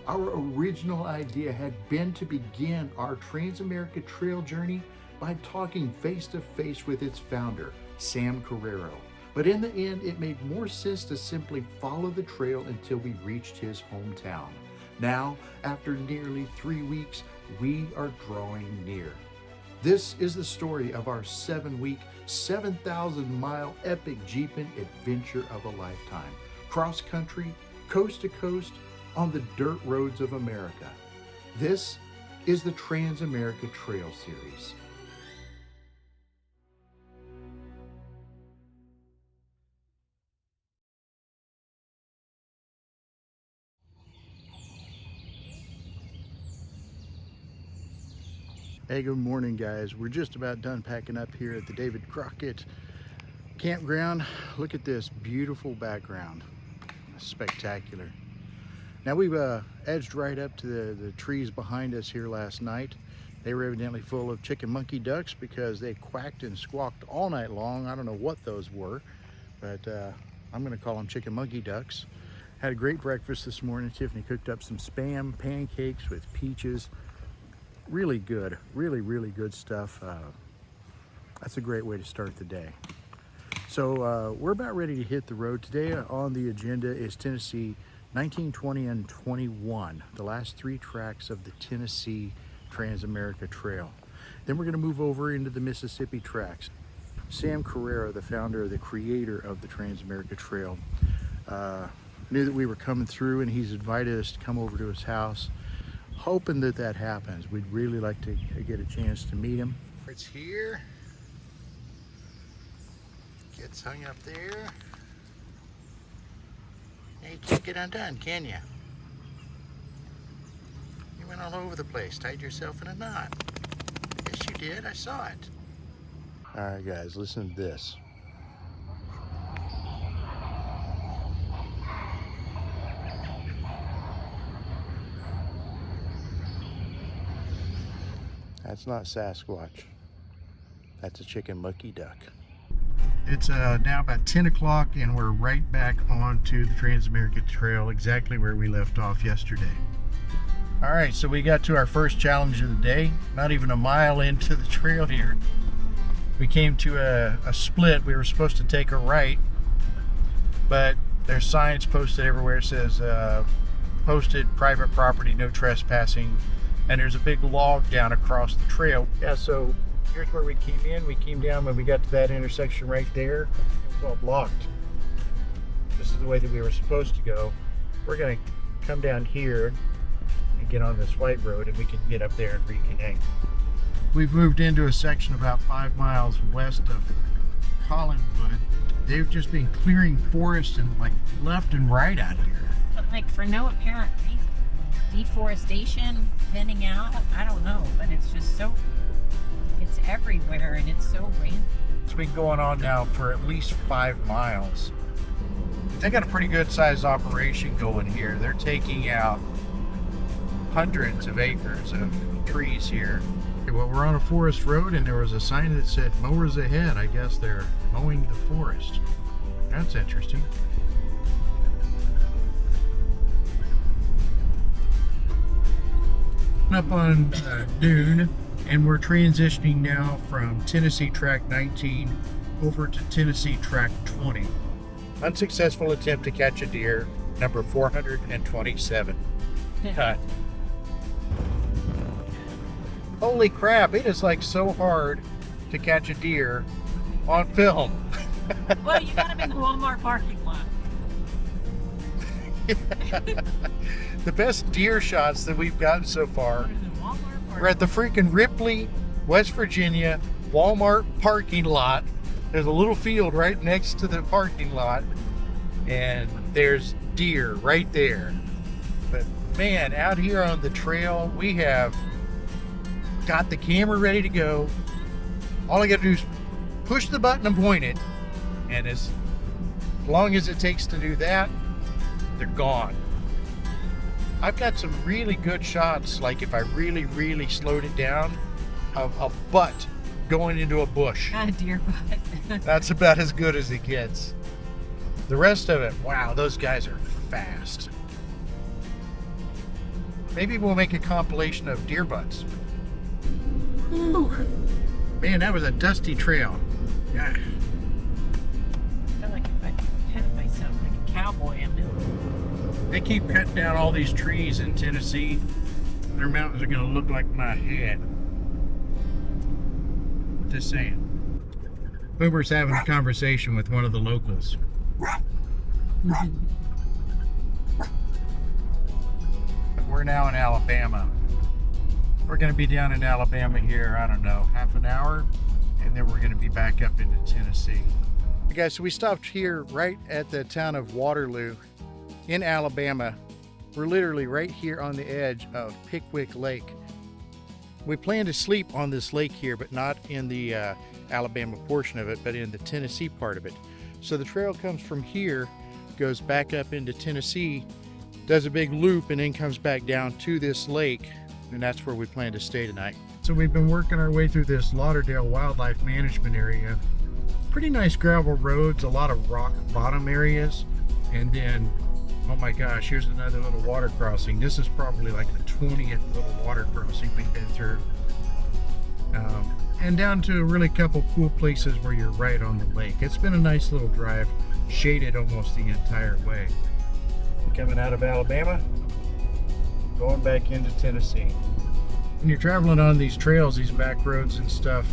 Our original idea had been to begin our Transamerica Trail journey by talking face to face with its founder, Sam Carrero. But in the end, it made more sense to simply follow the trail until we reached his hometown. Now, after nearly 3 weeks, we are drawing near. This is the story of our 7-week, 7,000-mile epic Jeepin' adventure of a lifetime. Cross country, coast to coast, on the dirt roads of America. This is the Transamerica Trail series. Hey, good morning, guys. We're just about done packing up here at the David Crockett campground. Look at this beautiful background. Spectacular. Now we've edged right up to the trees behind us here last night. They were evidently full of chicken monkey ducks because they quacked and squawked all night long. I don't know what those were, but I'm gonna call them chicken monkey ducks. Had a great breakfast this morning. Tiffany cooked up some Spam pancakes with peaches. Really good, really good stuff. That's a great way to start the day. So we're about ready to hit the road. Today on the agenda is Tennessee 19, 20, and 21, the last 3 tracks of the Tennessee Transamerica Trail. Then we're going to move over into the Mississippi tracks. Sam Carrero, the founder, the creator of the Transamerica Trail, knew that we were coming through, and he's invited us to come over to his house, hoping that that happens. We'd really like to get a chance to meet him. It's here. Gets hung up there. You can't get undone, can you? You went all over the place, tied yourself in a knot. Yes, you did. I saw it. All right, guys, listen to this. That's not Sasquatch. That's a chicken monkey duck. It's now about 10 o'clock and we're right back onto the Transamerica Trail, exactly where we left off yesterday. All right, so we got to our first challenge of the day, not even a mile into the trail here. We came to a split. We were supposed to take a right, but there's signs posted everywhere. It says posted private property, no trespassing, and there's a big log down across the trail. Yeah, so here's where we came in. We came down when we got to that intersection right there. It was all blocked. This is the way that we were supposed to go. We're gonna come down here and get on this white road, and we can get up there and reconnect. We've moved into a section about 5 miles west of Collinwood. They've just been clearing forest and like left and right out here. But like for no apparent reason. Deforestation, thinning out, I don't know, but it's just so, it's everywhere and it's so random. It's been going on now for at least 5 miles. They got a pretty good sized operation going here. They're taking out hundreds of acres of trees here. Well, we're on a forest road and there was a sign that said mowers ahead. I guess they're mowing the forest. That's interesting. Up on Dune, and we're transitioning now from Tennessee Track 19 over to Tennessee Track 20. Unsuccessful attempt to catch a deer, number 427. Holy crap, it is like so hard to catch a deer on film. Well, you got them in the Walmart parking lot. The best deer shots that we've gotten so far are at the freaking Ripley, West Virginia Walmart parking lot. There's a little field right next to the parking lot, and there's deer right there. But man, out here on the trail, we have got the camera ready to go. All I gotta do is push the button and point it, and as long as it takes to do that, they're gone. I've got some really good shots, like if I really slowed it down, of a butt going into a bush. A deer butt. That's about as good as it gets. The rest of it, wow, those guys are fast. Maybe we'll make a compilation of deer butts. Woo. Man, that was a dusty trail. Yeah. I feel like if I pat myself like a cowboy, I'm doing. They keep cutting down all these trees in Tennessee. Their mountains are going to look like my head. Just saying. Boomer's having a conversation with one of the locals. We're now in Alabama. We're going to be down in Alabama here, I don't know, half an hour, and then we're going to be back up into Tennessee. Hey guys, so we stopped here right at the town of Waterloo in Alabama. We're literally right here on the edge of Pickwick Lake. We plan to sleep on this lake here, but not in the Alabama portion of it, but in the Tennessee part of it. So the trail comes from here, goes back up into Tennessee, does a big loop, and then comes back down to this lake, and that's where we plan to stay tonight. So we've been working our way through this Lauderdale Wildlife Management area. Pretty nice gravel roads, a lot of rock bottom areas, and then, oh my gosh, here's another little water crossing. This is probably like the 20th little water crossing we've been through. And down to a really couple cool places where you're right on the lake. It's been a nice little drive, shaded almost the entire way. Coming out of Alabama, going back into Tennessee. When you're traveling on these trails, these back roads and stuff,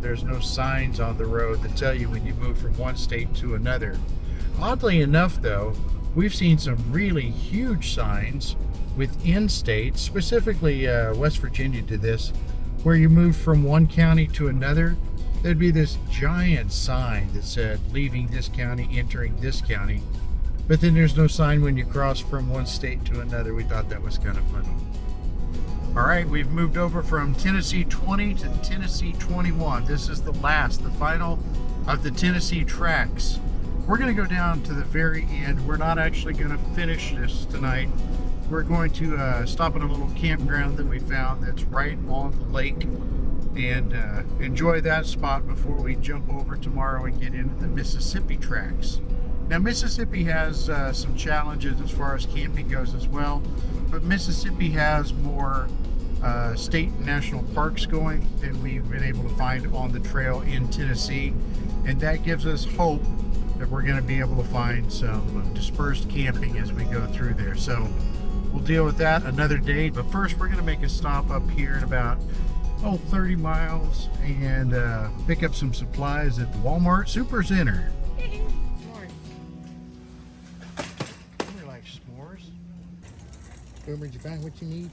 there's no signs on the road that tell you when you move from one state to another. Oddly enough though, we've seen some really huge signs within states, specifically West Virginia did this, where you move from one county to another. There'd be this giant sign that said leaving this county, entering this county. But then there's no sign when you cross from one state to another. We thought that was kind of funny. All right, we've moved over from Tennessee 20 to Tennessee 21. This is the final of the Tennessee tracks. We're going to go down to the very end. We're not actually going to finish this tonight. We're going to stop at a little campground that we found that's right on the lake and enjoy that spot before we jump over tomorrow and get into the Mississippi tracks. Now, Mississippi has some challenges as far as camping goes as well, but Mississippi has more state and national parks going than we've been able to find on the trail in Tennessee, and that gives us hope that we're going to be able to find some dispersed camping as we go through there. So we'll deal with that another day, but first we're going to make a stop up here at about 30 miles and pick up some supplies at the Walmart Supercenter. Boomer, did you find what you need?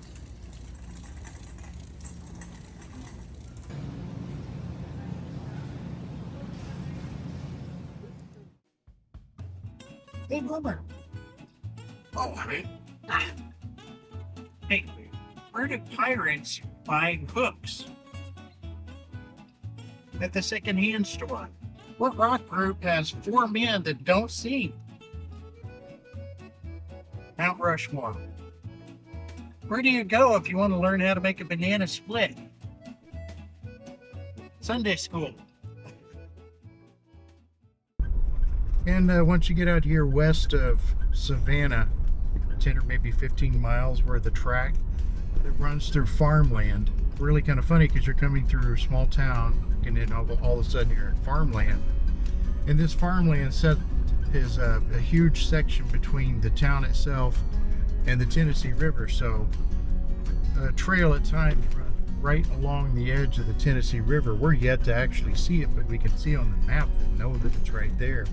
Hey, Boomer. Oh, hey, where do pirates buy hooks? At the secondhand store. What rock group has 4 men that don't sing? Mount Rushmore. Where do you go if you want to learn how to make a banana split? Sunday school. And once you get out here west of Savannah, 10 or maybe 15 miles, we're the track that runs through farmland. Really kind of funny because you're coming through a small town and then all of a sudden you're in farmland. And this farmland set is a huge section between the town itself and the Tennessee River, so a trail at times runs right along the edge of the Tennessee River. We're yet to actually see it, but we can see on the map and know that it's right there.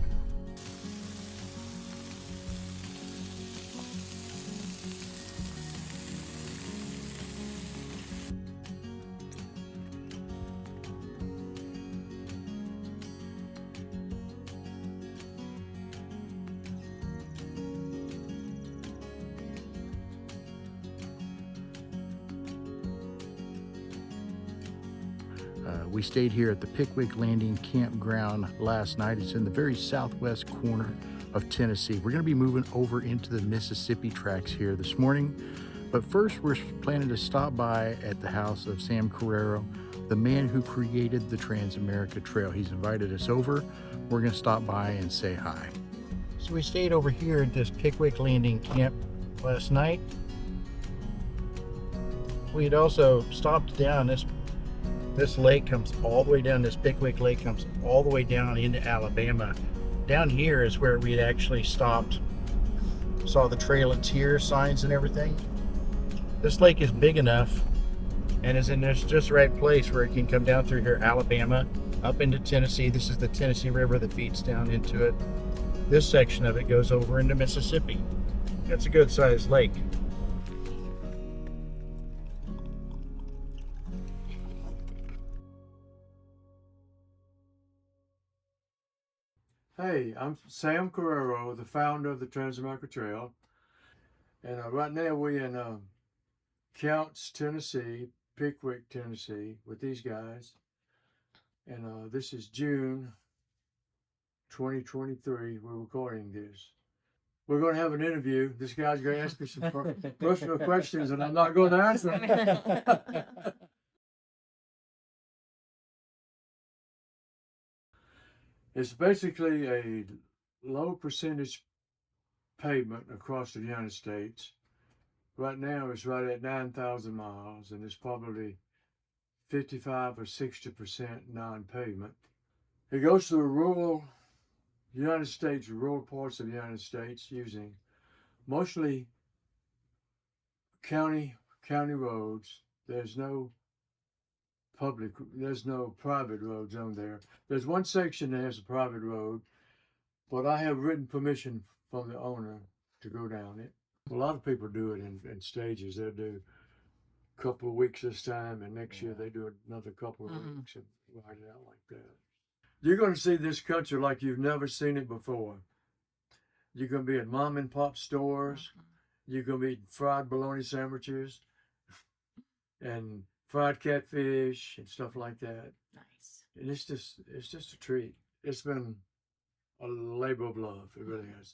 We stayed here at the Pickwick Landing Campground last night. It's in the very southwest corner of Tennessee. We're going to be moving over into the Mississippi tracks here this morning. But first, we're planning to stop by at the house of Sam Carrero, the man who created the Transamerica Trail. He's invited us over. We're going to stop by and say hi. So we stayed over here at this Pickwick Landing camp last night. We had also stopped down this lake comes all the way down. This Pickwick Lake comes all the way down into Alabama. Down here is where we had actually stopped, saw the Trail of Tears signs and everything. This lake is big enough and is in this just right place where it can come down through here, Alabama, up into Tennessee. This is the Tennessee River that feeds down into it. This section of it goes over into Mississippi. That's a good sized lake. Hey, I'm Sam Carrero, the founder of the Transamerica Trail, and right now we're in Counts, Tennessee, Pickwick, Tennessee, with these guys, and this is June 2023. We're recording this. We're going to have an interview. This guy's going to ask me some personal questions, and I'm not going to answer them. It's basically a low percentage pavement across the United States. Right now, it's right at 9,000 miles, and it's probably 55 or 60% non-pavement. It goes through rural United States, rural parts of the United States, using mostly county roads. There's no private roads on there. There's one section that has a private road, but I have written permission from the owner to go down it. A lot of people do it in stages. They'll do a couple of weeks this time, and next year they do another couple of weeks and ride it out like that. You're going to see this country like you've never seen it before. You're going to be at mom and pop stores. You're going to be eating fried bologna sandwiches and fried catfish and stuff like that. Nice. And it's just a treat. It's been a labor of love. It really has.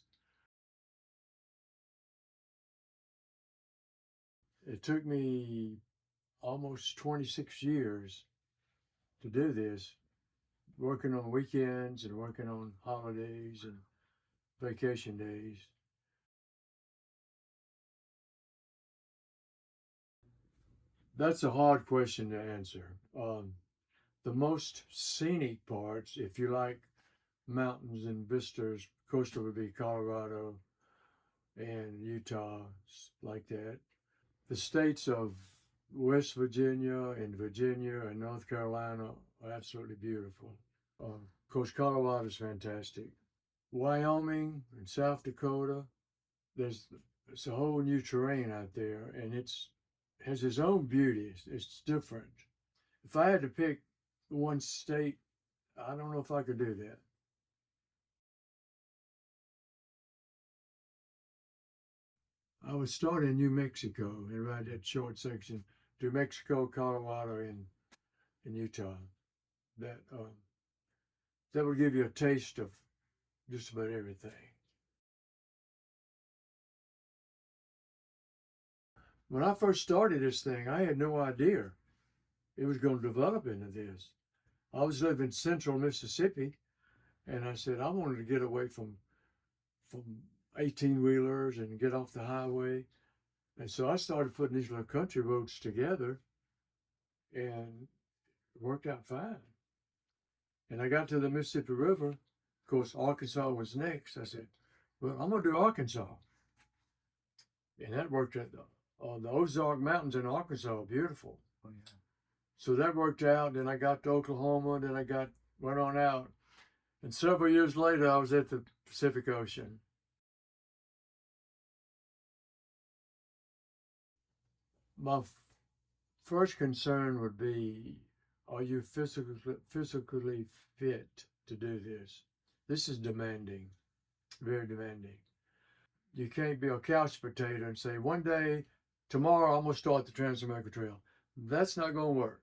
It took me almost 26 years to do this, working on weekends and working on holidays and vacation days. That's a hard question to answer. The most scenic parts, if you like mountains and vistas, coastal would be Colorado and Utah, like that. The states of West Virginia and North Carolina are absolutely beautiful. Of course, Colorado is fantastic. Wyoming and South Dakota, it's a whole new terrain out there, and it's has its own beauty. It's different. If I had to pick one state, I don't know if I could do that. I would start in New Mexico and ride that short section, New Mexico, Colorado, and Utah. That that would give you a taste of just about everything. When I first started this thing, I had no idea it was going to develop into this. I was living in central Mississippi, and I said I wanted to get away from 18 wheelers and get off the highway. And so I started putting these little country roads together, and it worked out fine. And I got to the Mississippi River. Of course, Arkansas was next. I said, well, I'm going to do Arkansas. And that worked out. The Ozark Mountains in Arkansas are beautiful. Oh, yeah. So that worked out. Then I got to Oklahoma. Then went on out. And several years later, I was at the Pacific Ocean. My first concern would be, are you physically fit to do this? This is demanding, very demanding. You can't be a couch potato and say, one day, tomorrow, I'm going to start the Transamerica Trail. That's not going to work.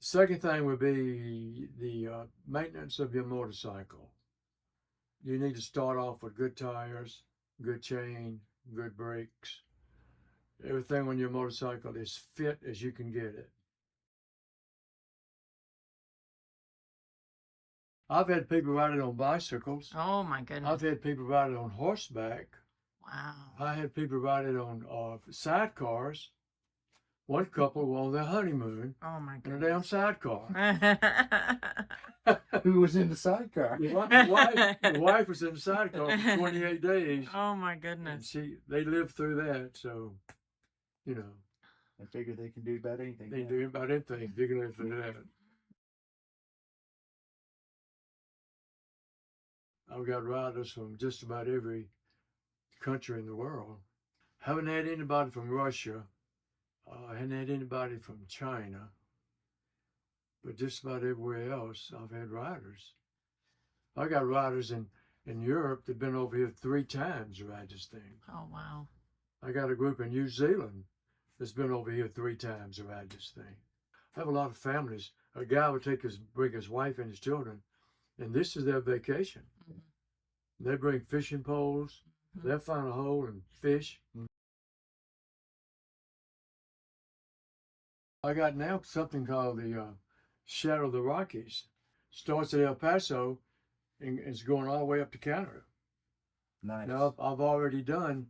Second thing would be the maintenance of your motorcycle. You need to start off with good tires, good chain, good brakes. Everything on your motorcycle is fit as you can get it. I've had people ride it on bicycles. Oh my goodness. I've had people ride it on horseback. Wow. I had people ride it on sidecars. one couple were on their honeymoon Oh my in a god. damn sidecar. Who was in the sidecar? The wife was in the sidecar for 28 days. Oh my And goodness. they lived through that, so, you know, I figure they can do about anything. they do about anything if you can live through that. I've got riders from just about every country in the world. Haven't had anybody from Russia. I haven't had anybody from China. But just about everywhere else, I've had riders. I got riders in Europe that've been over here 3 times to ride this thing. Oh wow. I got a group in New Zealand that's been over here 3 times to ride this thing. I have a lot of families. A guy would bring his wife and his children, and this is their vacation. They bring fishing poles. They'll find a hole and fish. I got now something called the Shadow of the Rockies. Starts at El Paso and it's going all the way up to Canada. Nice. Now I've already done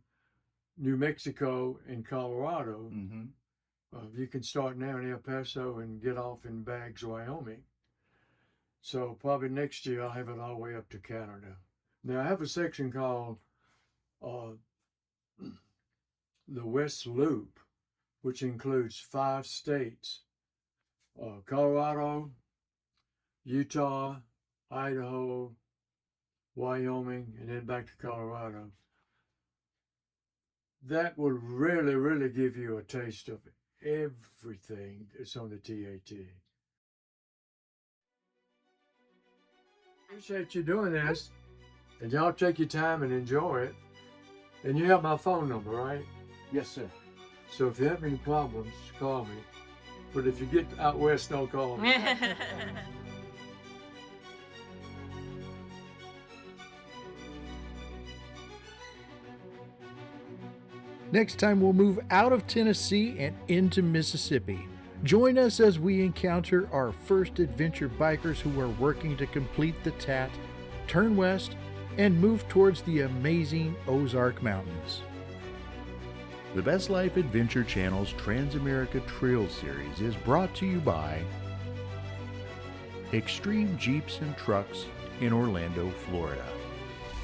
New Mexico and Colorado. Mm-hmm. You can start now in El Paso and get off in Baggs, Wyoming. So probably next year I'll have it all the way up to Canada. Now I have a section called the West Loop, which includes 5 states: Colorado, Utah, Idaho, Wyoming, and then back to Colorado. That will really, really give you a taste of everything that's on the TAT. Appreciate you doing this, and y'all take your time and enjoy it. And you have my phone number, right? Yes, sir. So if you have any problems, call me. But if you get out west, don't call me. Next time we'll move out of Tennessee and into Mississippi. Join us as we encounter our first adventure bikers who are working to complete the TAT, turn west, and move towards the amazing Ozark Mountains. The Best Life Adventure Channel's Transamerica Trail series is brought to you by Extreme Jeeps and Trucks in Orlando, Florida,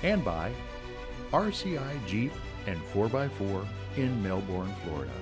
and by RCI Jeep and 4x4 in Melbourne, Florida.